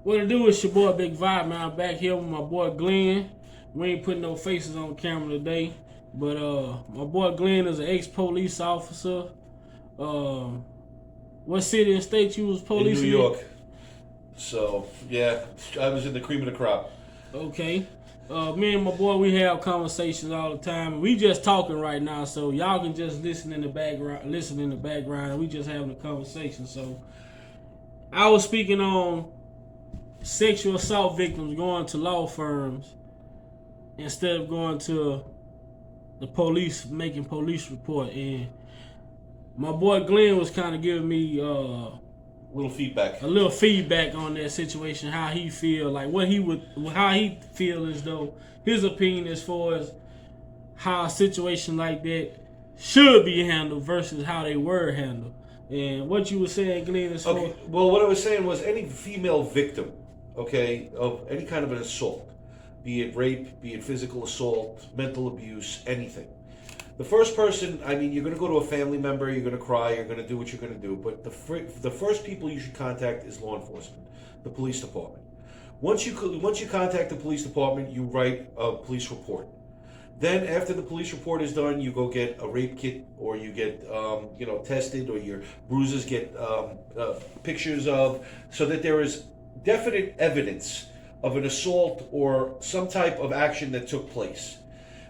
What it do is your boy Big Vibe, man. I'm back here with my boy Glenn. We ain't putting no faces on camera today, but my boy Glenn is an ex-police officer. Uh, what city and state you was In New policing in? York. So, yeah, I was in the cream of the crop. Okay. Me and my boy, we have conversations all the time. We just talking right now, so y'all can just listen in the background. Listen in the background. We just having a conversation. So, I was speaking on sexual assault victims going to law firms instead of going to the police, making police report. And my boy Glenn was kind of giving me Little feedback. a little feedback on that situation, how he feel, like how he feel as though his opinion as far as how a situation like that should be handled versus how they were handled. And what you were saying, Glenn, is Okay, well, what I was saying was any female victim, okay, of any kind of an assault, be it rape, be it physical assault, mental abuse, anything. The first person, I mean, you're going to go to a family member, you're going to cry, you're going to do what you're going to do, but the first people you should contact is law enforcement, the police department. Once you contact the police department, you write a police report. Then, after the police report is done, you go get a rape kit, or you get, tested, or your bruises get pictures of, so that there is definite evidence of an assault or some type of action that took place.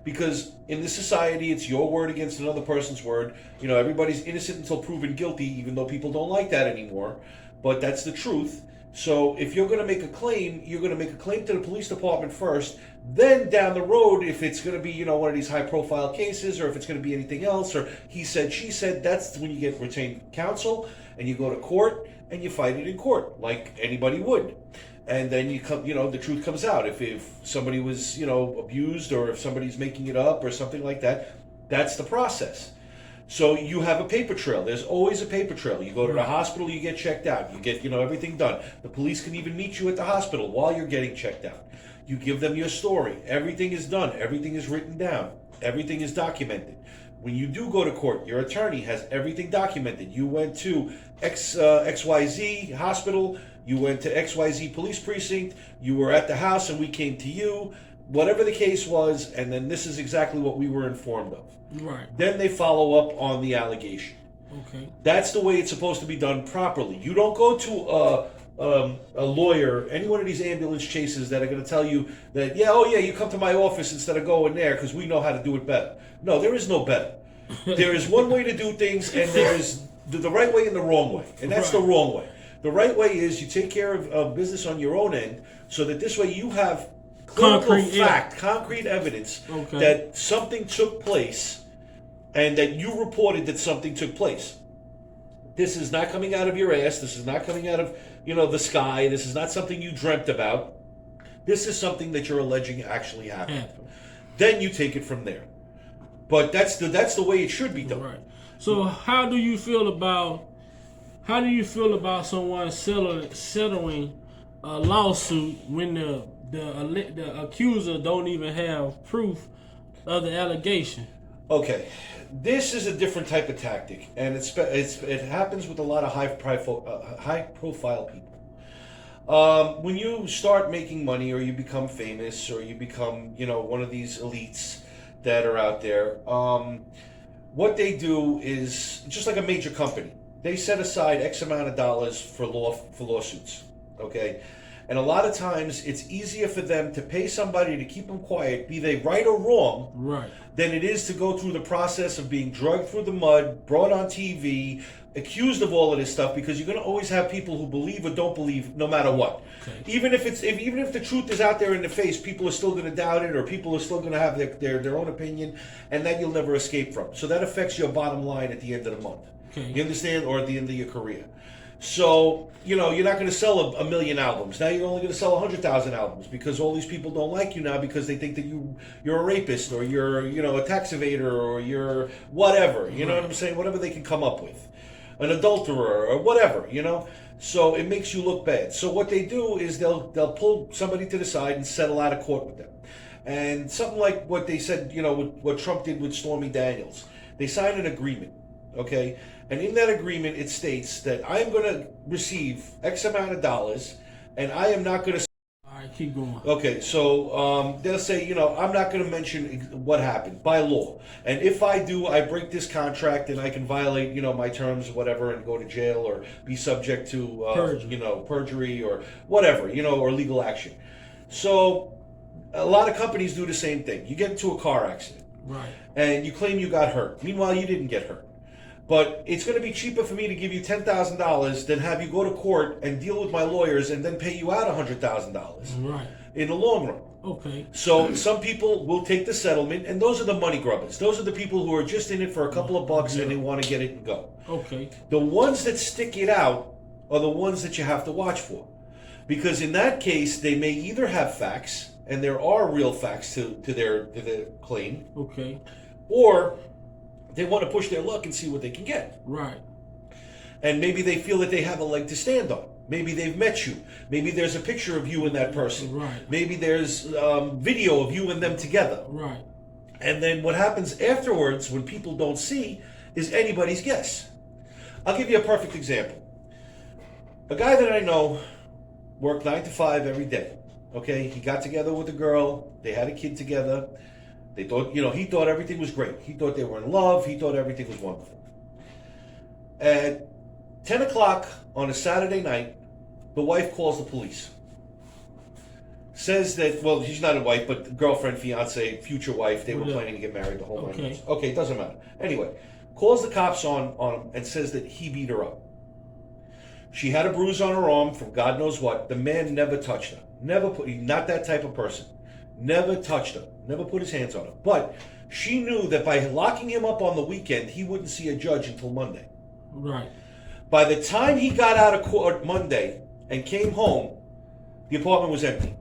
Because in this society, it's your word against another person's word. You know, everybody's innocent until proven guilty, even though people don't like that anymore. But that's the truth. So if you're going to make a claim, you're going to make a claim to the police department first. Then down the road, if it's going to be, one of these high-profile cases, or if it's going to be anything else, or he said, she said, that's when you get retained counsel, and you go to court, and you fight it in court, like anybody would. And then the truth comes out. If somebody was, abused, or if somebody's making it up or something like that, that's the process. So you have a paper trail. There's always a paper trail. You go to the hospital, you get checked out. You get, everything done. The police can even meet you at the hospital while you're getting checked out. You give them your story. Everything is done. Everything is written down. Everything is documented. When you do go to court, your attorney has everything documented. You went to XYZ hospital. You went to XYZ police precinct. You were at the house and we came to you. Whatever the case was, and then this is exactly what we were informed of. right. Then they follow up on the allegation. Okay. That's the way it's supposed to be done properly. You don't go to a lawyer, any one of these ambulance chases that are going to tell you that, you come to my office instead of going there because we know how to do it better. No, there is no better. There is one way to do things, and there is the right way and the wrong way. And that's the wrong way. The right way is you take care of business on your own end, so that this way you have concrete evidence that something took place, and that you reported that something took place. This is not coming out of your ass. This is not coming out of the sky. This is not something you dreamt about. This is something that you're alleging actually happened. Then you take it from there. But that's the way it should be done. Right. So how do you feel about someone settling a lawsuit when the accuser don't even have proof of the allegation? Okay, this is a different type of tactic, and it happens with a lot of high profile people. When you start making money, or you become famous, or you become one of these elites that are out there, what they do is just like a major company. They set aside X amount of dollars for lawsuits, okay? And a lot of times it's easier for them to pay somebody to keep them quiet, be they right or wrong, than it is to go through the process of being dragged through the mud, brought on TV, accused of all of this stuff, because you're going to always have people who believe or don't believe, no matter what. Okay. Even if the truth is out there in the face, people are still going to doubt it, or people are still going to have their own opinion, and that you'll never escape from. So that affects your bottom line at the end of the month. Okay. You understand? Or at the end of your career. So, you're not going to sell a million albums. Now you're only going to sell 100,000 albums, because all these people don't like you now because they think that you're a rapist, or you're, a tax evader, or you're whatever. You know what I'm saying? Whatever they can come up with. An adulterer, or whatever, So it makes you look bad. So what they do is they'll pull somebody to the side and settle out of court with them. And something like what they said, what Trump did with Stormy Daniels. They signed an agreement, okay? And in that agreement, it states that I'm going to receive X amount of dollars and I am not going to. All right, keep going. Okay, so they'll say, I'm not going to mention what happened by law, and if I do, I break this contract and I can violate, my terms, whatever, and go to jail or be subject to, perjury or whatever, or legal action. So, a lot of companies do the same thing. You get into a car accident, right, and you claim you got hurt. Meanwhile, you didn't get hurt. But it's going to be cheaper for me to give you $10,000 than have you go to court and deal with my lawyers and then pay you out $100,000. Right. In the long run. Okay. So some people will take the settlement, and those are the money grubbers. Those are the people who are just in it for a couple of bucks and they want to get it and go. Okay. The ones that stick it out are the ones that you have to watch for. Because in that case, they may either have facts, and there are real facts to their claim. Okay. Or they want to push their luck and see what they can get. Right. And maybe they feel that they have a leg to stand on. Maybe they've met you. Maybe there's a picture of you and that person. Right. Maybe there's video of you and them together. Right. And then what happens afterwards when people don't see is anybody's guess. I'll give you a perfect example. A guy that I know worked 9 to 5 every day. Okay? He got together with a girl. They had a kid together. They thought, he thought everything was great. He thought they were in love. He thought everything was wonderful. At 10 o'clock on a Saturday night, the wife calls the police. Says that, well, she's not a wife, but girlfriend, fiance, future wife. They were planning to get married the whole night. Okay, it doesn't matter. Anyway, calls the cops on him and says that he beat her up. She had a bruise on her arm from God knows what. The man never touched her. Not that type of person. Never touched her. Never put his hands on her. But she knew that by locking him up on the weekend, he wouldn't see a judge until Monday. Right. By the time he got out of court Monday and came home, the apartment was empty.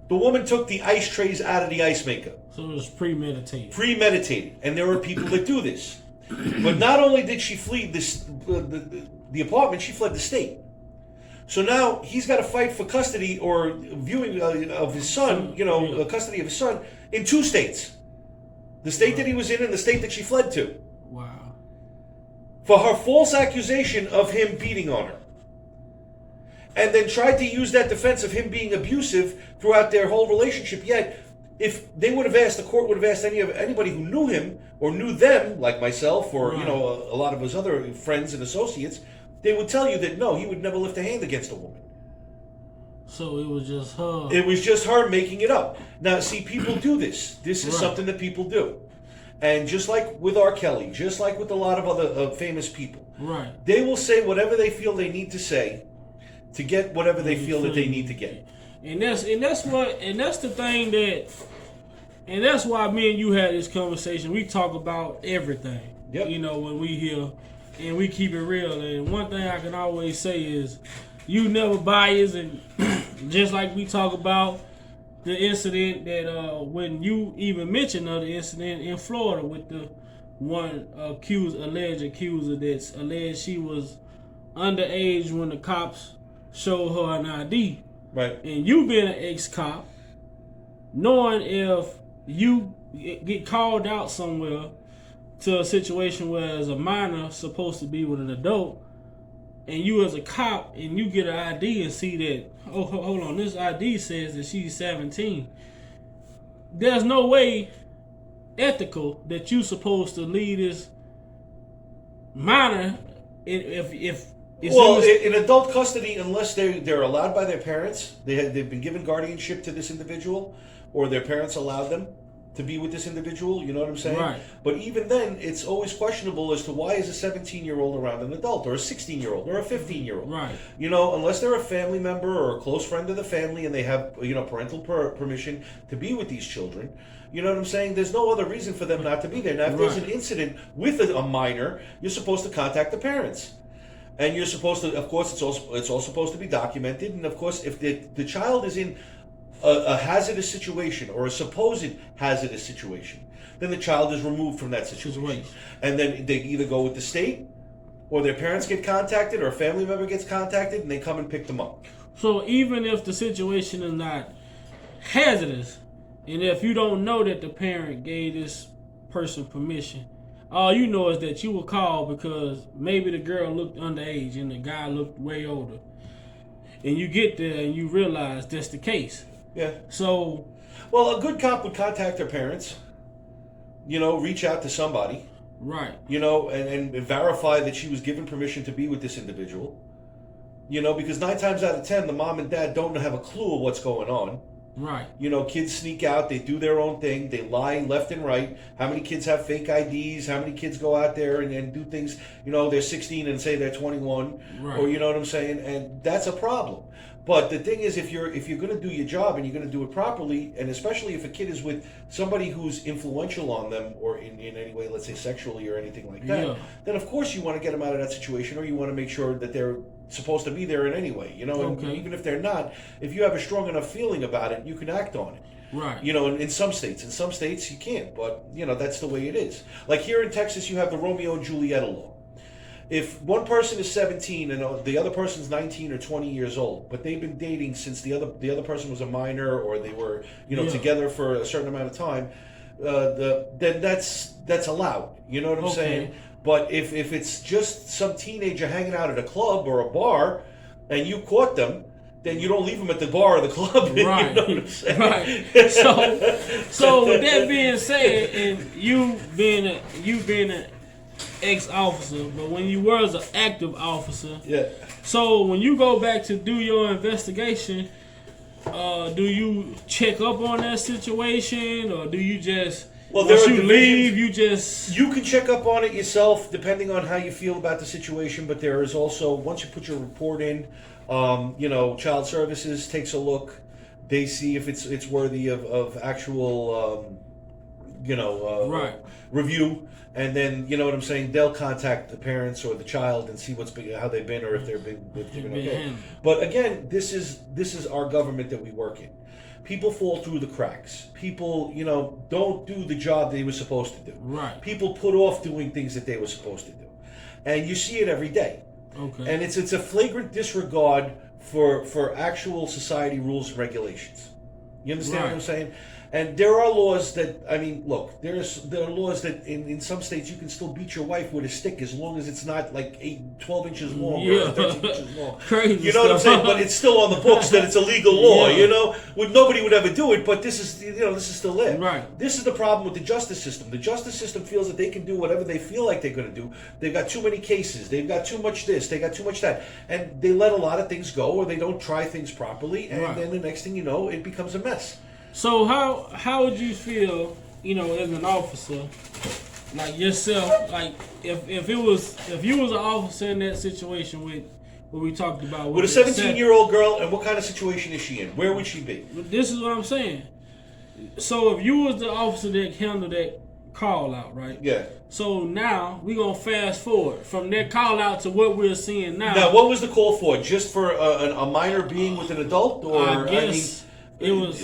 The woman took the ice trays out of the ice maker. So it was premeditated. Premeditated. And there are people that do this. But not only did she flee the apartment, she fled the state. So now he's got to fight for custody or viewing of his son, custody of his son in 2 states. The state that he was in and the state that she fled to. Wow. For her false accusation of him beating on her. And then tried to use that defense of him being abusive throughout their whole relationship. Yet, if they would have asked, the court would have asked anybody who knew him or knew them, like myself or, right. A lot of his other friends and associates, they would tell you that no, he would never lift a hand against a woman. So it was just her. It was just her making it up. Now, see, people do this. This is right. something that people do. And just like with R. Kelly, just like with a lot of other famous people, right? They will say whatever they feel they need to say to get whatever they feel that they need to get. And that's the thing and that's why me and you had this conversation. We talk about everything. Yep. When we hear and we keep it real. And one thing I can always say is you never bias, and just like we talk about the incident that when you even mentioned the incident in Florida with the one alleged accuser that's alleged she was underage when the cops showed her an ID. Right. And you being an ex-cop, knowing if you get called out somewhere to a situation where as a minor supposed to be with an adult, and you as a cop and you get an ID and see that, oh, hold on, this ID says that she's 17. There's no way ethical that you supposed to leave this minor if in adult custody, unless they're allowed by their parents, they've been given guardianship to this individual, or their parents allowed them to be with this individual, you know what I'm saying? Right. But even then, it's always questionable as to why is a 17-year-old around an adult, or a 16-year-old, or a 15-year-old. Right. Unless they're a family member or a close friend of the family and they have, parental permission to be with these children, you know what I'm saying? There's no other reason for them not to be there. Now, if there's an incident with a minor, you're supposed to contact the parents. And you're supposed to, of course, it's all supposed to be documented. And of course, if the child is in a hazardous situation or a supposed hazardous situation, then the child is removed from that situation. And then they either go with the state, or their parents get contacted, or a family member gets contacted, and they come and pick them up. So even if the situation is not hazardous, and if you don't know that the parent gave this person permission, all you know is that you will call because maybe the girl looked underage and the guy looked way older. and you get there and you realize that's the case. Yeah. So, well, a good cop would contact their parents. Reach out to somebody. right. And verify that she was given permission to be with this individual. Because 9 times out of 10, the mom and dad don't have a clue of what's going on. Right. Kids sneak out, they do their own thing, they lie left and right. How many kids have fake IDs? How many kids go out there and do things, they're 16 and say they're 21, right. Or you know what I'm saying? And that's a problem. But the thing is, if you're going to do your job and you're going to do it properly, and especially if a kid is with somebody who's influential on them, or in any way, let's say sexually or anything like that, then of course you want to get them out of that situation, or you want to make sure that they're supposed to be there in any way, Okay. And even if they're not, if you have a strong enough feeling about it, you can act on it. Right. In some states you can't, but that's the way it is. Like here in Texas, you have the Romeo and Juliet law. If one person is 17 and the other person's 19 or 20 years old, but they've been dating since the other person was a minor, or they were together for a certain amount of time, then that's allowed. You know what I'm saying? But if it's just some teenager hanging out at a club or a bar, and you caught them, then you don't leave them at the bar or the club. Right. You know what I'm saying? Right. So with that being said, and you being an ex-officer, but when you were as an active officer, yeah. So when you go back to do your investigation, do you check up on that situation, or do you just once you leave, you can check up on it yourself, depending on how you feel about the situation. But there is also, once you put your report in, Child Services takes a look. They see if it's worthy of actual, right. review. And then, you know what I'm saying, they'll contact the parents or the child and see how they've been, or if they've been okay. But again, this is our government that we work in. People fall through the cracks. People, don't do the job they were supposed to do. Right. People put off doing things that they were supposed to do. And you see it every day. Okay. And it's a flagrant disregard for actual society rules and regulations. You understand what I'm saying? And there are laws that, look, there are laws that in some states you can still beat your wife with a stick as long as it's not like 12 inches long or 13 inches long. Crazy you know what I'm saying? But it's still on the books that it's a legal law, Nobody would ever do it, but this is still there. Right. This is the problem with the justice system. The justice system feels that they can do whatever they feel like they're going to do. They've got too many cases. They've got too much this. They got too much that. And they let a lot of things go, or they don't try things properly, and then the next thing you know, it becomes a mess. So how would you feel, as an officer, like yourself, like if you was an officer in that situation with what we talked about with a 17-year-old girl, and what kind of situation is she in? Where would she be? This is what I'm saying. So if you was the officer that handled that call out, right? Yeah. So now we're gonna fast forward from that call out to what we're seeing now. Now, what was the call for? Just for a minor being with an adult, or I guess.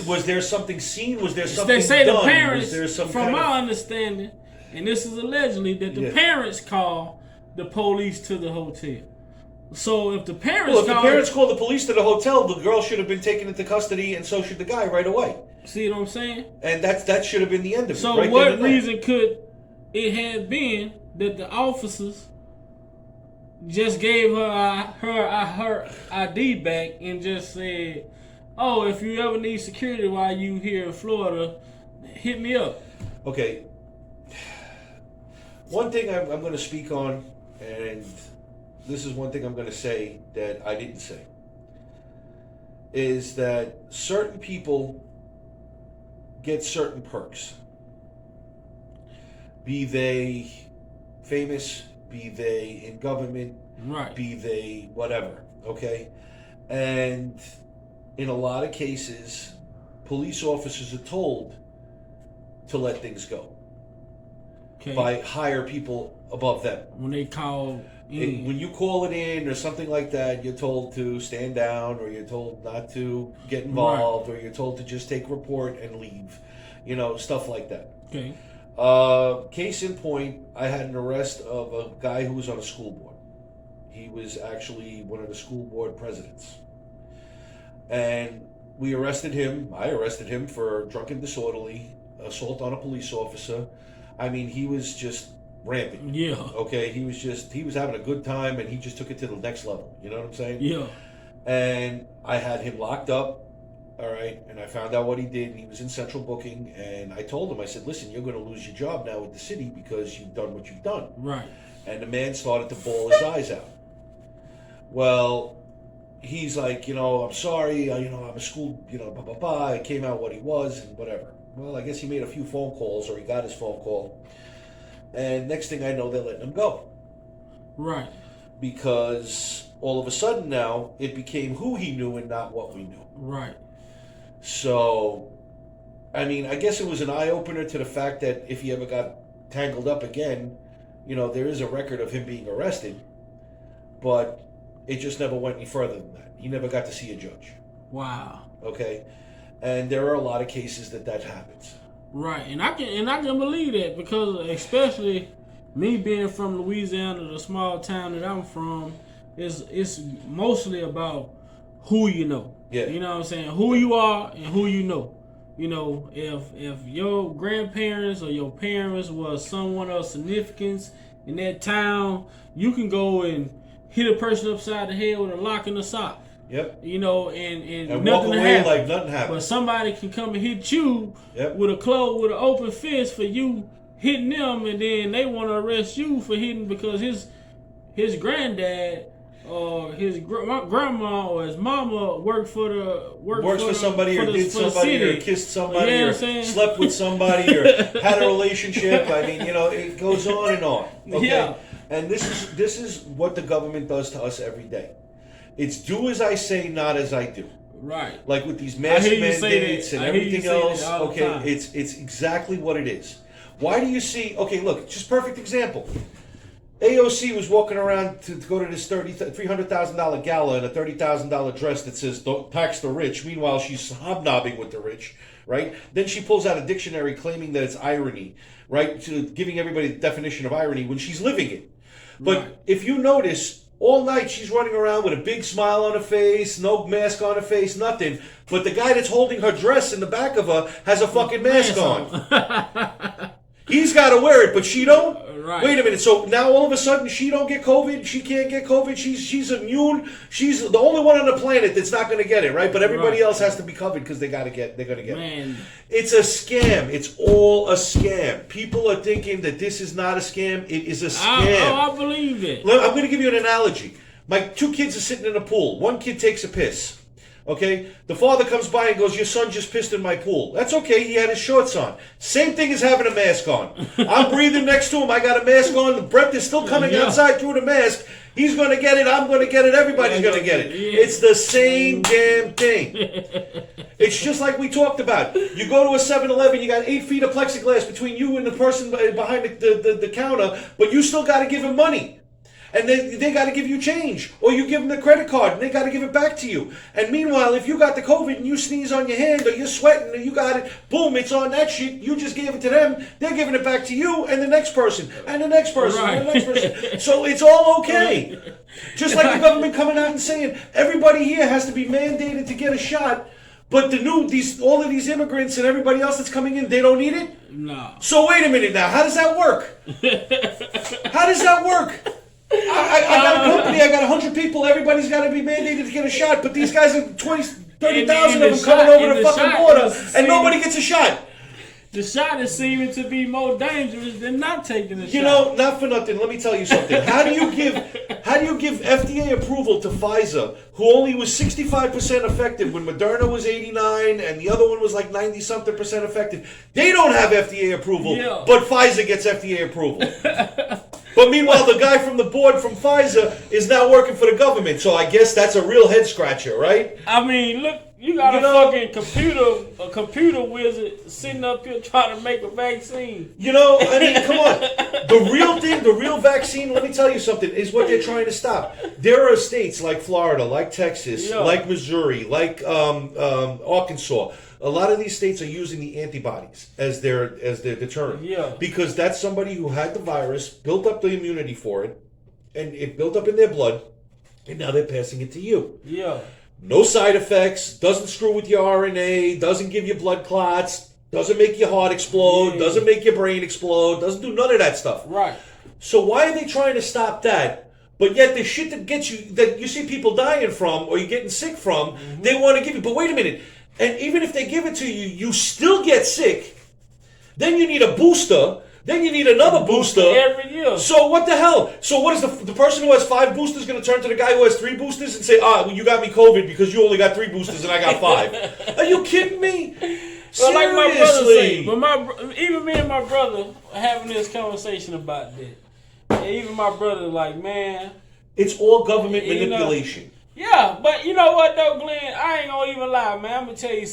Was there something seen? Was there something They say done? the parents, from my understanding, and this is allegedly, that the parents call the police to the hotel. So if the parents call the police to the hotel, the girl should have been taken into custody, and so should the guy right away. See what I'm saying? And that should have been the end of it. So right what reason could it have been that the officers just gave her ID back and just said, "Oh, if you ever need security while you here in Florida, hit me up"? Okay. One thing I'm going to speak on, and this is one thing I'm going to say that I didn't say, is that certain people get certain perks. Be they famous, be they in government, right, be they whatever, okay? And in a lot of cases, police officers are told to let things go by higher people above them. When they call when you call it in or something like that, you're told to stand down, or you're told not to get involved, or you're told to just take a report and leave. Stuff like that. Okay. Case in point, I had an arrest of a guy who was on a school board. He was actually one of the school board presidents. And I arrested him for drunken disorderly, assault on a police officer. He was just rampant. Yeah. Okay, he was having a good time, and he just took it to the next level. You know what I'm saying? Yeah. and I had him locked up. All right, and I found out what he did, and he was in central booking. And I told him, I said, "Listen, you're going to lose your job now with the city because you've done what you've done." Right. And the man started to bawl his eyes out. Well, he's like, I'm sorry, I'm a school, blah, blah, blah. I came out what he was and whatever. Well, I guess he made a few phone calls, or he got his phone call. And next thing I know, they're letting him go. Right. Because all of a sudden now, it became who he knew and not what we knew. Right. So, I mean, I guess it was an eye-opener to the fact that if he ever got tangled up again, there is a record of him being arrested, but it just never went any further than that. He never got to see a judge. Wow. Okay? And there are a lot of cases that happens. Right. And I can believe that, because especially me being from Louisiana, the small town that I'm from, it's mostly about who you know. Yeah. You know what I'm saying? Who you are and who you know. If your grandparents or your parents was someone of significance in that town, you can go and hit a person upside the head with a lock in the sock. Yep. And nothing walk away happen. like nothing happened. But somebody can come and hit you Yep. with an open fist for you hitting them, and then they want to arrest you for hitting because his granddad or his grandma or his mama works for somebody, or did somebody, or kissed somebody, you know or slept with somebody, or had a relationship. I mean, it goes on and on. Okay? Yeah. And this is what the government does to us every day. It's do as I say, not as I do. Right. Like with these mask mandates and everything else. Okay, time. it's exactly what it is. Why do you see? Okay, look, just perfect example. AOC was walking around to go to this $300,000 gala in a $30,000 dress that says "Don't tax the rich." Meanwhile, she's hobnobbing with the rich, right? Then she pulls out a dictionary claiming that it's irony, right? Giving everybody the definition of irony when she's living it. But Right. if you notice, all night she's running around with a big smile on her face, no mask on her face, nothing. But the guy that's holding her dress in the back of her has a fucking mask on. He's got to wear it, but she don't? Right. Wait a minute. So now all of a sudden she don't get COVID? She can't get COVID? She's immune? She's the only one on the planet that's not going to get it, right? But everybody else has to be covered because they're going to get Man. it. It's a scam. It's all a scam. People are thinking that this is not a scam. It is a scam. I believe it. I'm going to give you an analogy. My two kids are sitting in a pool. One kid takes a piss. Okay? The father comes by and goes, "Your son just pissed in my pool." That's okay. He had his shorts on. Same thing as having a mask on. I'm breathing next to him. I got a mask on. The breath is still coming outside through the mask. He's going to get it. I'm going to get it. Everybody's going to get it. Yeah. It's the same damn thing. It's just like we talked about. You go to a 7-Eleven, you got 8 feet of plexiglass between you and the person behind the counter, but you still got to give him money. And they got to give you change. Or you give them the credit card and they got to give it back to you. And meanwhile, if you got the COVID and you sneeze on your hand or you're sweating or you got it, boom, it's on that shit. You just gave it to them. They're giving it back to you and the next person and the next person and the next person. So it's all okay. Just like the government coming out and saying everybody here has to be mandated to get a shot. But all of these immigrants and everybody else that's coming in, they don't need it? No. So wait a minute now. How does that work? How does that work? I got a company, I got 100 people, everybody's got to be mandated to get a shot, but these guys are 30,000 of them coming over the fucking border, and nobody gets a shot. The shot is seeming to be more dangerous than not taking the shot. Not for nothing, let me tell you something. How do you give FDA approval to Pfizer, who only was 65% effective when Moderna was 89 and the other one was like 90-something% effective? They don't have FDA approval, but Pfizer gets FDA approval. But meanwhile, the guy from the board from Pfizer is now working for the government, so I guess that's a real head scratcher, right? I mean, look, you got a fucking computer wizard sitting up here trying to make a vaccine. I mean, come on. The real vaccine, let me tell you something, is what they're trying to stop. There are states like Florida, like Texas, like Missouri, like Arkansas. A lot of these states are using the antibodies as their deterrent. Yeah. Because that's somebody who had the virus, built up the immunity for it, and it built up in their blood, and now they're passing it to you. Yeah. No side effects, doesn't screw with your RNA, doesn't give you blood clots, doesn't make your heart explode, doesn't make your brain explode, doesn't do none of that stuff. Right. So why are they trying to stop that, But yet the shit that gets you, that you see people dying from or you're getting sick from, they want to give you. But wait a minute. And even if they give it to you, you still get sick. Then you need a booster. Then you need another booster. Every year. So what the hell? So what is the person who has 5 boosters going to turn to the guy who has 3 boosters and say, well, you got me COVID because you only got 3 boosters and I got 5? Are you kidding me? Well, like my brother say, but even me and my brother having this conversation about that. And even my brother like, man, it's all government manipulation. Yeah, but you know what though, Glenn? I ain't gonna even lie, man. I'm gonna tell you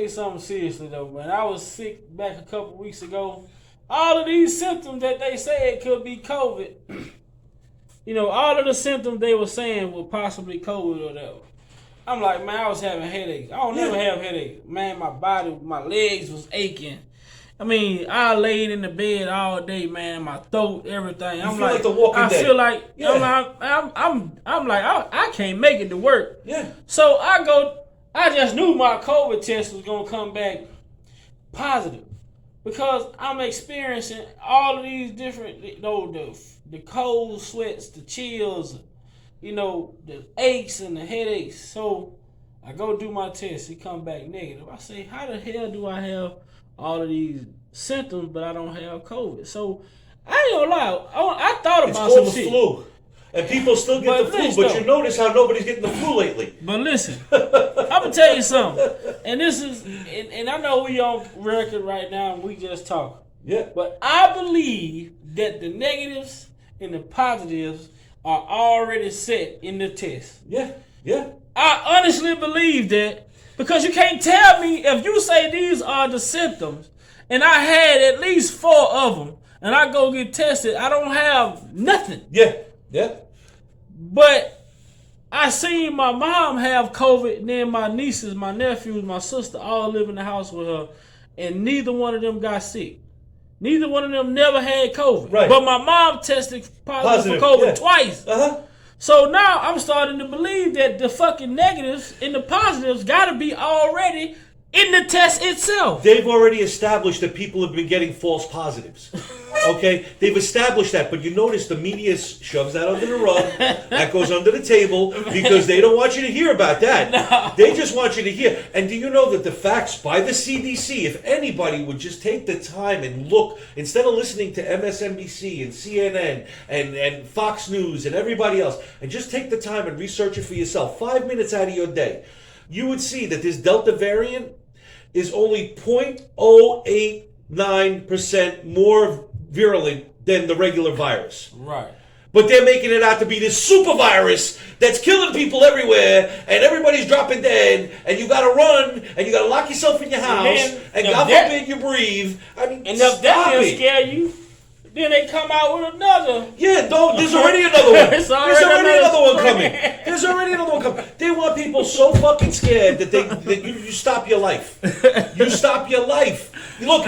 something seriously though, man. I was sick back a couple weeks ago. All of these symptoms that they said could be COVID, all of the symptoms they were saying were possibly COVID or whatever. I'm like, man, I was having headaches. I don't never have headaches. Man, my body, my legs was aching. I mean, I laid in the bed all day, man. My throat, everything. I'm like the Walking Dead. I feel like I'm like I can't make it to work. Yeah. So I just knew my COVID test was gonna come back positive because I'm experiencing all of these different, the cold sweats, the chills, the aches and the headaches. So I go do my test. It come back negative. I say, how the hell do I have all of these symptoms, but I don't have COVID? So I ain't gonna lie. I thought about some shit. It's called the flu. And people still get the flu, but you notice how nobody's getting the flu lately. But listen, I'm gonna tell you something. And this is, and I know we on record right now and we just talking. Yeah. But I believe that the negatives and the positives are already set in the test. Yeah. Yeah. I honestly believe that because you can't tell me if you say these are the symptoms and I had at least 4 of them and I go get tested, I don't have nothing. Yeah. Yeah. But I seen my mom have COVID, and then my nieces, my nephews, my sister all live in the house with her, and neither one of them got sick. Neither one of them never had COVID. Right. But my mom tested positive for COVID twice. Uh-huh. So now I'm starting to believe that the fucking negatives and the positives got to be already in the test itself. They've already established that people have been getting false positives. Okay? They've established that, but you notice the media shoves that under the rug. That goes under the table because they don't want you to hear about that. No. They just want you to hear. And do you know that the facts by the CDC, if anybody would just take the time and look, instead of listening to MSNBC and CNN and Fox News and everybody else, and just take the time and research it for yourself, 5 minutes out of your day, you would see that this Delta variant is only 0.089% more virulent than the regular virus. Right. But they're making it out to be this super virus that's killing people everywhere, and everybody's dropping dead, and you gotta run, and you gotta lock yourself in your house, and God forbid you breathe. I mean, and if that didn't scare you, then they come out with another. Yeah, there's already another one. There's already another one coming. There's already another one coming. They want people so fucking scared that you stop your life. You stop your life. Look,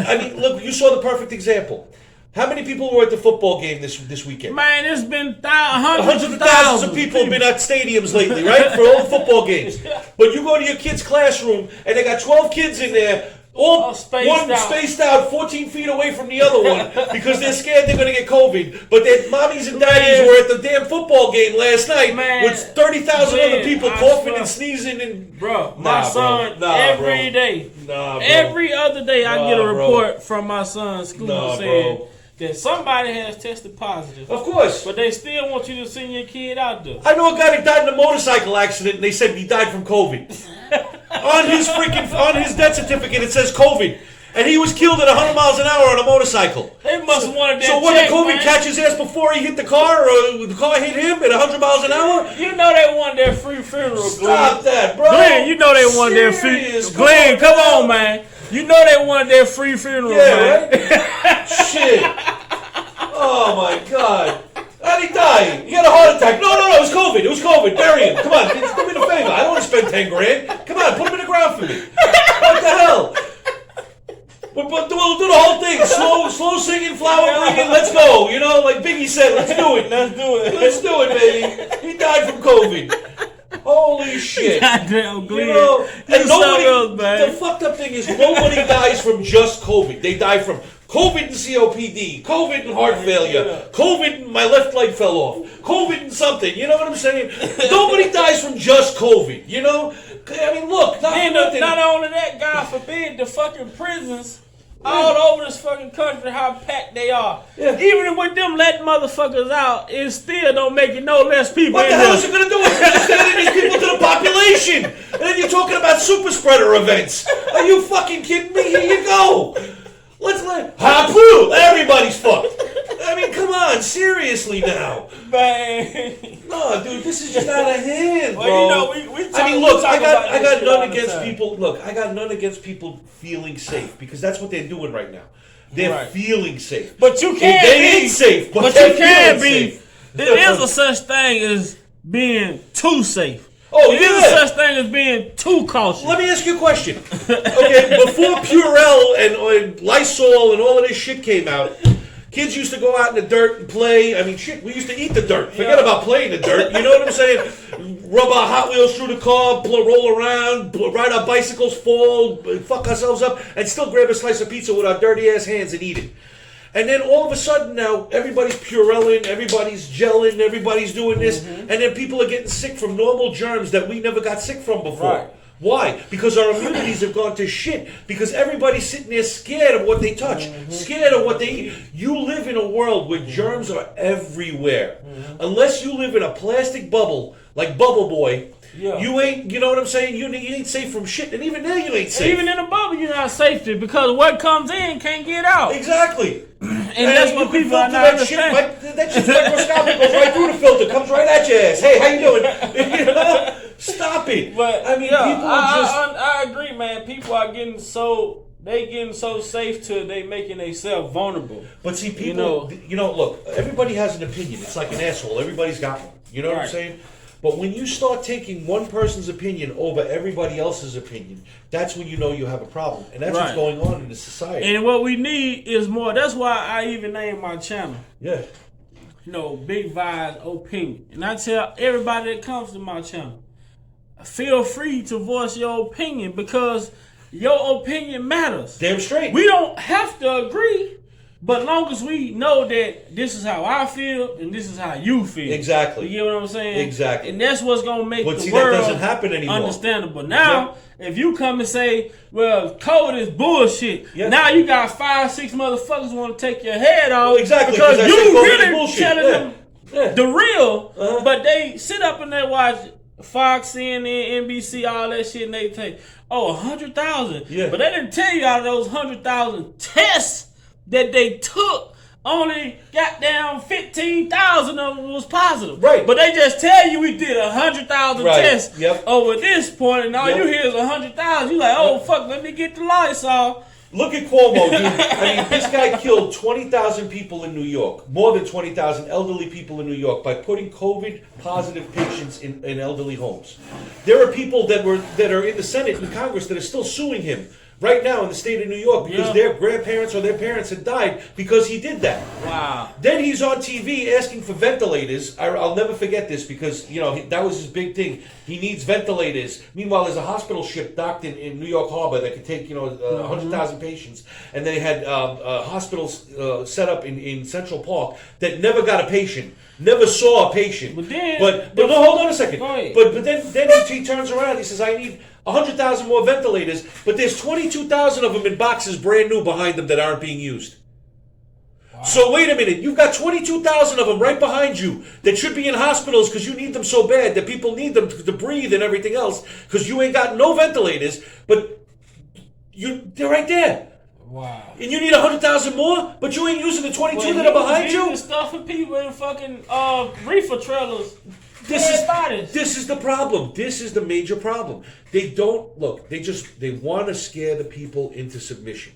you saw the perfect example. How many people were at the football game this weekend? Man, it's been hundreds of thousands of people have been at stadiums lately, right? For all the football games. But you go to your kid's classroom, and they got 12 kids in there, all spaced out 14 feet away from the other one because they're scared they're going to get COVID. But their mommies and daddies were at the damn football game last night with 30,000 other people coughing and sneezing. And my son, every day, every other day, I get a report from my son's school saying that somebody has tested positive. Of course. But they still want you to send your kid out there. I know a guy that died in a motorcycle accident, and they said he died from COVID. on his death certificate, it says COVID. And he was killed at 100 miles an hour on a motorcycle. They must have wanted that. So what, did COVID catch his ass before he hit the car, or the car hit him at 100 miles an hour? You know they wanted their free funeral, Glenn. Stop that, bro. Glenn, you know they wanted their free. Glenn, come on, man. You know they wanted their free funeral, man. Right? Shit. Oh my God. How'd he die? He had a heart attack. No, it was COVID. It was COVID. Bury him. Come on, do me the favor. I don't want to spend 10 grand. Come on, put him in the ground for me. What the hell? But we'll do the whole thing. Slow singing, flower bringing. Let's go. You know, like Biggie said, let's do it. Let's do it. Let's do it, baby. He died from COVID. Holy shit. Goddamn, Glenn. You know, and the fucked up thing is nobody dies from just COVID. They die from COVID and COPD, COVID and heart failure, COVID and my left leg fell off, COVID and something. You know what I'm saying? Nobody dies from just COVID. You know? I mean, look. Not only that, God forbid, the fucking prisons all over this fucking country, how packed they are. Yeah. Even with them letting motherfuckers out, it still don't make it no less people. What the hell is it going to do? It's just adding these people to the population. And then you're talking about super spreader events. Are you fucking kidding me? Here you go. Let's everybody's fucked. I mean, come on, seriously now. Man. No, dude, this is just out of hand, bro. Well, you know, I got none against people. Look, I got none against people feeling safe because that's what they're doing right now. They're feeling safe. But you can't they ain't safe, but you can't be. Safe. There is a such thing as being too safe. Oh, there is a such thing as being too cautious. Let me ask you a question. Okay, before Purell and Lysol and all of this shit came out, kids used to go out in the dirt and play. I mean, shit, we used to eat the dirt. Forget about playing the dirt. You know what I'm saying? Rub our Hot Wheels through the car, roll around, ride our bicycles, fall, fuck ourselves up, and still grab a slice of pizza with our dirty ass hands and eat it. And then all of a sudden now, everybody's Purelling, everybody's gelling, everybody's doing this, and then people are getting sick from normal germs that we never got sick from before. Right. Why? Because our immunities have gone to shit. Because everybody's sitting there scared of what they touch, scared of what they eat. You live in a world where germs are everywhere. Unless you live in a plastic bubble, like Bubble Boy, you ain't, you know what I'm saying? You ain't safe from shit. And even there, you ain't safe. Even in a bubble, you're not safe because what comes in can't get out. Exactly. And that's what people are not understanding. That shit's microscopic, goes right through the filter, comes right at your ass. Hey, how you doing? You know? Stop it. But I mean, people are just... I agree, man. People are getting so safe to they making themselves vulnerable. But see, people, look, everybody has an opinion. It's like an asshole. Everybody's got one. You know what I'm saying? But when you start taking one person's opinion over everybody else's opinion, that's when you know you have a problem. And that's what's going on in the society. And what we need is more. That's why I even named my channel. Yeah. Big Vi's Opinion. And I tell everybody that comes to my channel, feel free to voice your opinion because your opinion matters. Damn straight. We don't have to agree. But long as we know that this is how I feel and this is how you feel. Exactly. You get what I'm saying? Exactly. And that's what's going to make the world that doesn't happen anymore. Understandable. Now, if you come and say, well, COVID is bullshit. Yeah. Now you got 5-6 motherfuckers want to take your head off. Exactly. Because you really telling them the real. But they sit up and they watch Fox, CNN, NBC, all that shit, and they say, 100,000. Yeah. But they didn't tell you out of those 100,000 tests that they took, only got down 15,000 of them was positive. Right. But they just tell you we did 100,000 tests over this point, and all you hear is 100,000. You like, fuck, let me get the Lysol. Look at Cuomo, dude. I mean, this guy killed 20,000 people in New York, more than 20,000 elderly people in New York by putting COVID-positive patients in elderly homes. There are people that are in the Senate and Congress that are still suing him right now in the state of New York because their grandparents or their parents had died because he did that. Wow. Then he's on TV asking for ventilators. I'll never forget this because, that was his big thing. He needs ventilators. Meanwhile, there's a hospital ship docked in New York Harbor that could take, 100,000 patients. And they had hospitals set up in Central Park that never got a patient. Never saw a patient. But no, hold on a second. But then he turns around and he says, I need 100,000 more ventilators, but there's 22,000 of them in boxes brand new behind them that aren't being used. Wow. So wait a minute, you've got 22,000 of them right behind you that should be in hospitals because you need them so bad that people need them to breathe and everything else because you ain't got no ventilators, but they're right there. Wow. And you need 100,000 more, but you ain't using the 22 that are behind you? Stuff for people in fucking reefer trailers. This is the problem. This is the major problem. They don't look. They want to scare the people into submission,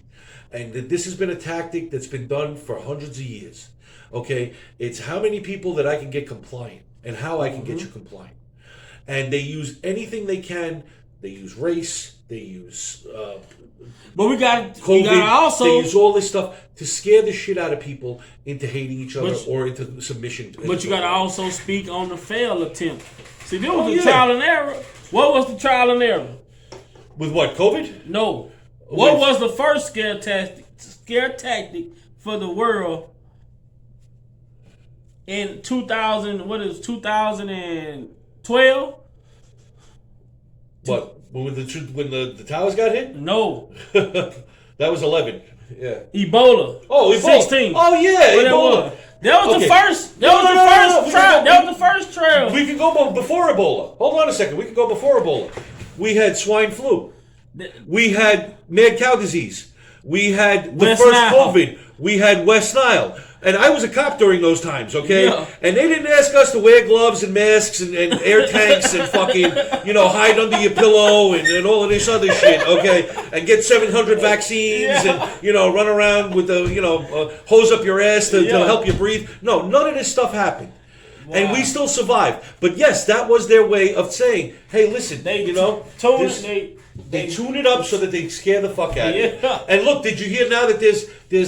and this has been a tactic that's been done for hundreds of years. Okay, it's how many people that I can get compliant and how I can get you compliant, and they use anything they can. They use race. They use. But we got also. They use all this stuff to scare the shit out of people into hating each other or into submission. But you got to also speak on the failed attempt. See, there was the trial and error. What was the trial and error? With what? COVID? No. What was the first scare tactic scare tactic for the world in 2012? What? When the towers got hit? No. That was 11. Yeah. Ebola. Oh, Ebola. 16. Oh, yeah, Ebola. That was Okay. the first. That was the first trail. We can go before Ebola. Hold on a second. We can go before Ebola. We had swine flu. We had mad cow disease. We had the West first Nile. COVID. We had West Nile. And I was a cop during those times, okay? Yeah. And they didn't ask us to wear gloves and masks and air tanks and fucking, hide under your pillow and all of this other shit, okay? And get 700 vaccines and, run around with the, hose up your ass to help you breathe. No, none of this stuff happened. Wow. And we still survived. But yes, that was their way of saying, hey, listen, they tune it up so that they scare the fuck out of you. And look, did you hear now that there's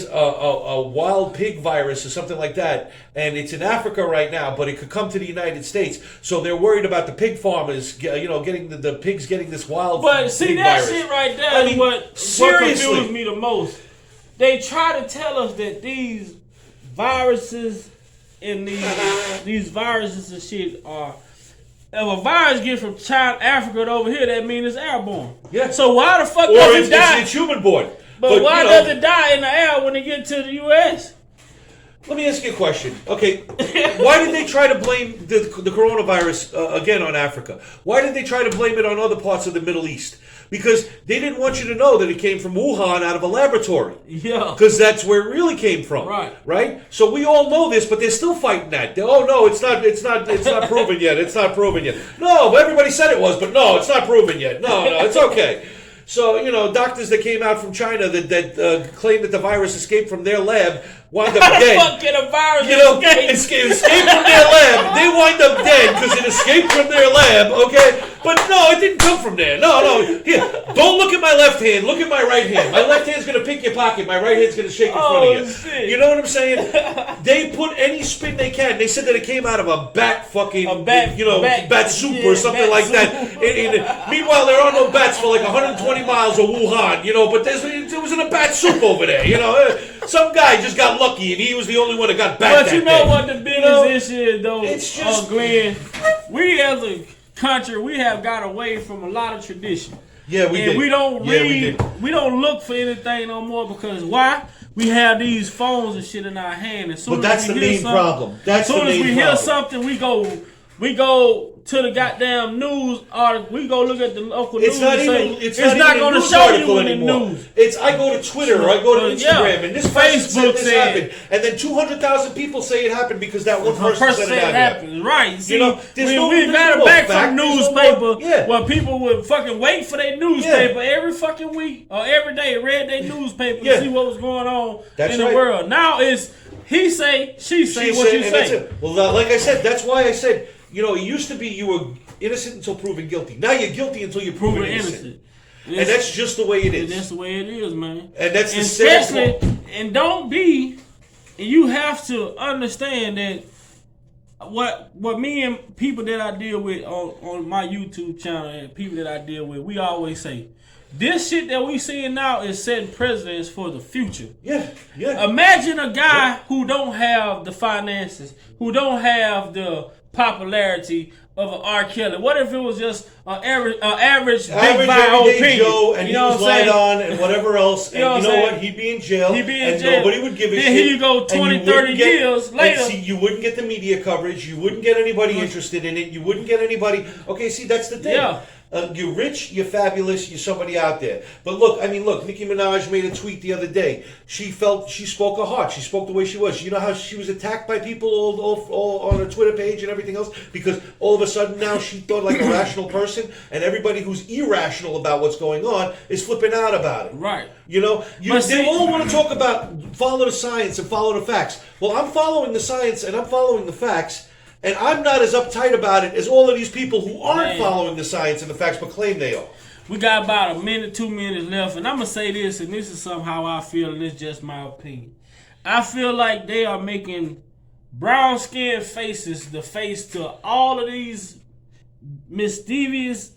a wild pig virus or something like that, and it's in Africa right now, but it could come to the United States. So they're worried about the pig farmers, getting the pigs getting this wild. But see pig that virus. Shit right there is what confused me the most. They try to tell us that these viruses and these viruses and shit are. If a virus gets from China, Africa to over here, that means it's airborne. Yeah. So why the fuck does it die? It's human born. But why does it die in the air when it gets to the U.S.? Let me ask you a question. Okay, why did they try to blame the coronavirus again on Africa? Why did they try to blame it on other parts of the Middle East? Because they didn't want you to know that it came from Wuhan out of a laboratory. Yeah. Because that's where it really came from. Right? So we all know this, but they're still fighting that. Oh no, it's not proven yet. It's not proven yet. No, everybody said it was, but no, it's not proven yet. No, it's okay. So, doctors that came out from China that claimed that the virus escaped from their lab wind up dead. How the fuck can a virus escape from their lab? They wind up dead because it escaped from their lab, okay? But no, it didn't come from there. No. Here, don't look at my left hand. Look at my right hand. My left hand's going to pick your pocket. My right hand's going to shake in front of you. Shit. You know what I'm saying? They put any spin they can. They said that it came out of a bat fucking, bat soup or something like that. Meanwhile, there are no bats for like 120 miles of Wuhan, but it was in a bat soup over there, Some guy just got lucky and he was the only one that got bat. But you know what the biggest issue is, though, it's just, Glenn? We as a country, we have got away from a lot of tradition. Yeah, we did. We don't we don't look for anything no more because why? We have these phones and shit in our hand. As soon but that's the main problem. As soon as we hear something, we go to the goddamn news article. We go look at the local news. It's not going to show you in the news. I go to Twitter or I go to Instagram and this Facebook said this happened, and then 200,000 people say it happened because that one person said it happened. Right? See, we got it back from newspaper where people would fucking wait for their newspaper every fucking week or every day. Read their newspaper to see what was going on in the world. Now it's he say, she say, what you say. Well, like I said, that's why I said. It used to be you were innocent until proven guilty. Now you're guilty until you're proven innocent. And that's just the way it is. That's the way it is, man. And that's especially, and don't be, and you have to understand that what me and people that I deal with on my YouTube channel and people that I deal with, we always say, this shit that we seeing now is setting precedents for the future. Yeah. Imagine a guy who don't have the finances, who don't have the popularity of an R. Kelly. What if it was just an average big old pig? Joe, and he was lied on and whatever else, and you know what? He'd be in jail, nobody would give a shit. Then here you go 20, 30 years later. See, you wouldn't get the media coverage, you wouldn't get anybody interested in it, you wouldn't get anybody... Okay, see, that's the thing. Yeah. You're rich, you're fabulous, you're somebody out there. But look, Nicki Minaj made a tweet the other day. She spoke her heart. She spoke the way she was. You know how she was attacked by people all on her Twitter page and everything else? Because all of a sudden now she thought like a rational person, and everybody who's irrational about what's going on is flipping out about it. Right. They all want to talk about follow the science and follow the facts. Well, I'm following the science and I'm following the facts. And I'm not as uptight about it as all of these people who aren't following the science and the facts but claim they are. We got about 2 minutes left, and I'm going to say this, and this is somehow I feel, and it's just my opinion. I feel like they are making brown-skinned faces the face to all of these mischievous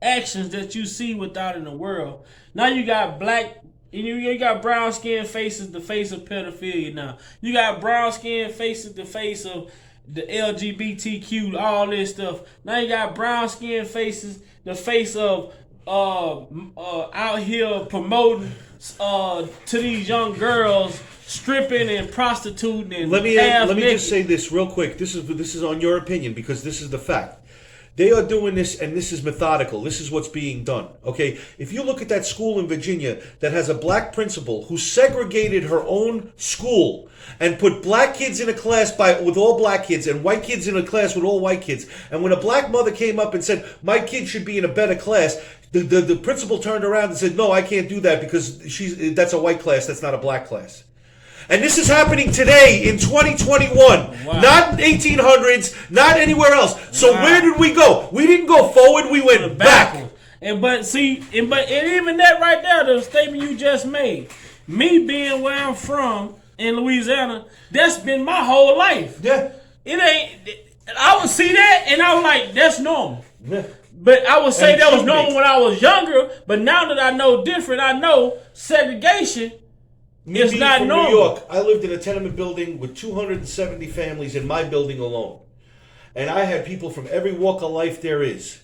actions that you see without in the world. Now you got black You got brown skin faces, the face of pedophilia now. You got brown skin faces, the face of the LGBTQ, all this stuff. Now you got brown skin faces, the face of out here promoting to these young girls stripping and prostituting and let me just say this real quick. This is on your opinion because this is the fact. They are doing this, and this is methodical. This is what's being done. Okay, if you look at that school in Virginia that has a black principal who segregated her own school and put black kids in a class with all black kids and white kids in a class with all white kids, and when a black mother came up and said, "My kid should be in a better class," the principal turned around and said, "No, I can't do that because that's a white class. That's not a black class." And this is happening today in 2021, wow. Not 1800s, not anywhere else. So where did we go? We didn't go forward. We went back. And even that right there, the statement you just made, me being where I'm from in Louisiana, that's been my whole life. Yeah, it ain't. I would see that and I was like, that's normal. Yeah. But I would say that was normal when I was younger. But now that I know different, I know segregation. It's not from normal. New York, I lived in a tenement building with 270 families in my building alone. And I had people from every walk of life there is.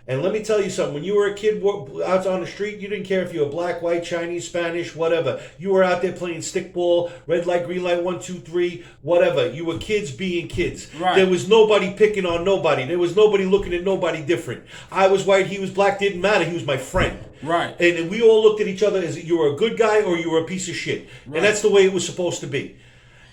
And let me tell you something. When you were a kid out on the street, you didn't care if you were black, white, Chinese, Spanish, whatever. You were out there playing stickball, red light, green light, 1, 2, 3, whatever. You were kids being kids. Right. There was nobody picking on nobody. There was nobody looking at nobody different. I was white, he was black, didn't matter. He was my friend. Right. And we all looked at each other as you were a good guy or you were a piece of shit. Right. And that's the way it was supposed to be.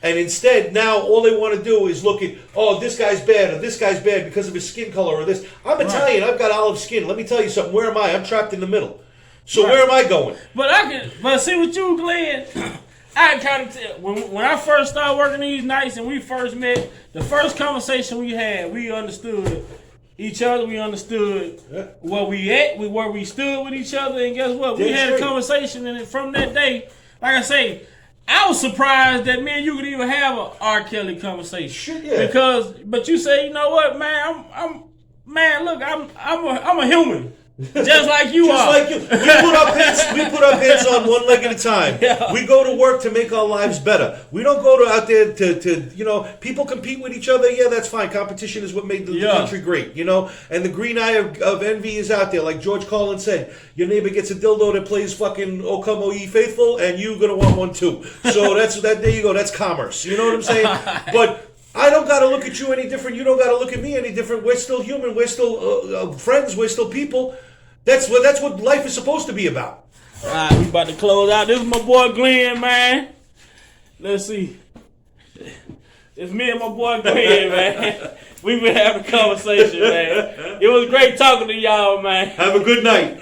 And instead, now all they want to do is look at, oh, this guy's bad or this guy's bad because of his skin color or this. I'm Italian. I've got olive skin. Let me tell you something. Where am I? I'm trapped in the middle. So where am I going? But see with you, Glenn, I kind of tell, when I first started working these nights and we first met, the first conversation we had, we understood each other. We understood where we at, where we stood with each other, and guess what? We had a conversation, and from that day, like I say, I was surprised that me and you could even have an R. Kelly conversation. Shit, yeah. But you say, you know what, man? I'm a human. Just like you are. Just like you. We put our pants on one leg at a time. Yeah. We go to work to make our lives better. We don't go out there to people compete with each other. Yeah, that's fine. Competition is what made the country great, And the green eye of envy is out there. Like George Carlin said, your neighbor gets a dildo that plays fucking O Come O Ye Faithful, and you're going to want one too. So there you go. That's commerce. You know what I'm saying? But I don't got to look at you any different. You don't got to look at me any different. We're still human. We're still friends. We're still people. That's what life is supposed to be about. All right, we about to close out. This is my boy Glenn, man. Let's see. It's me and my boy Glenn, man. We've been having a conversation, man. It was great talking to y'all, man. Have a good night.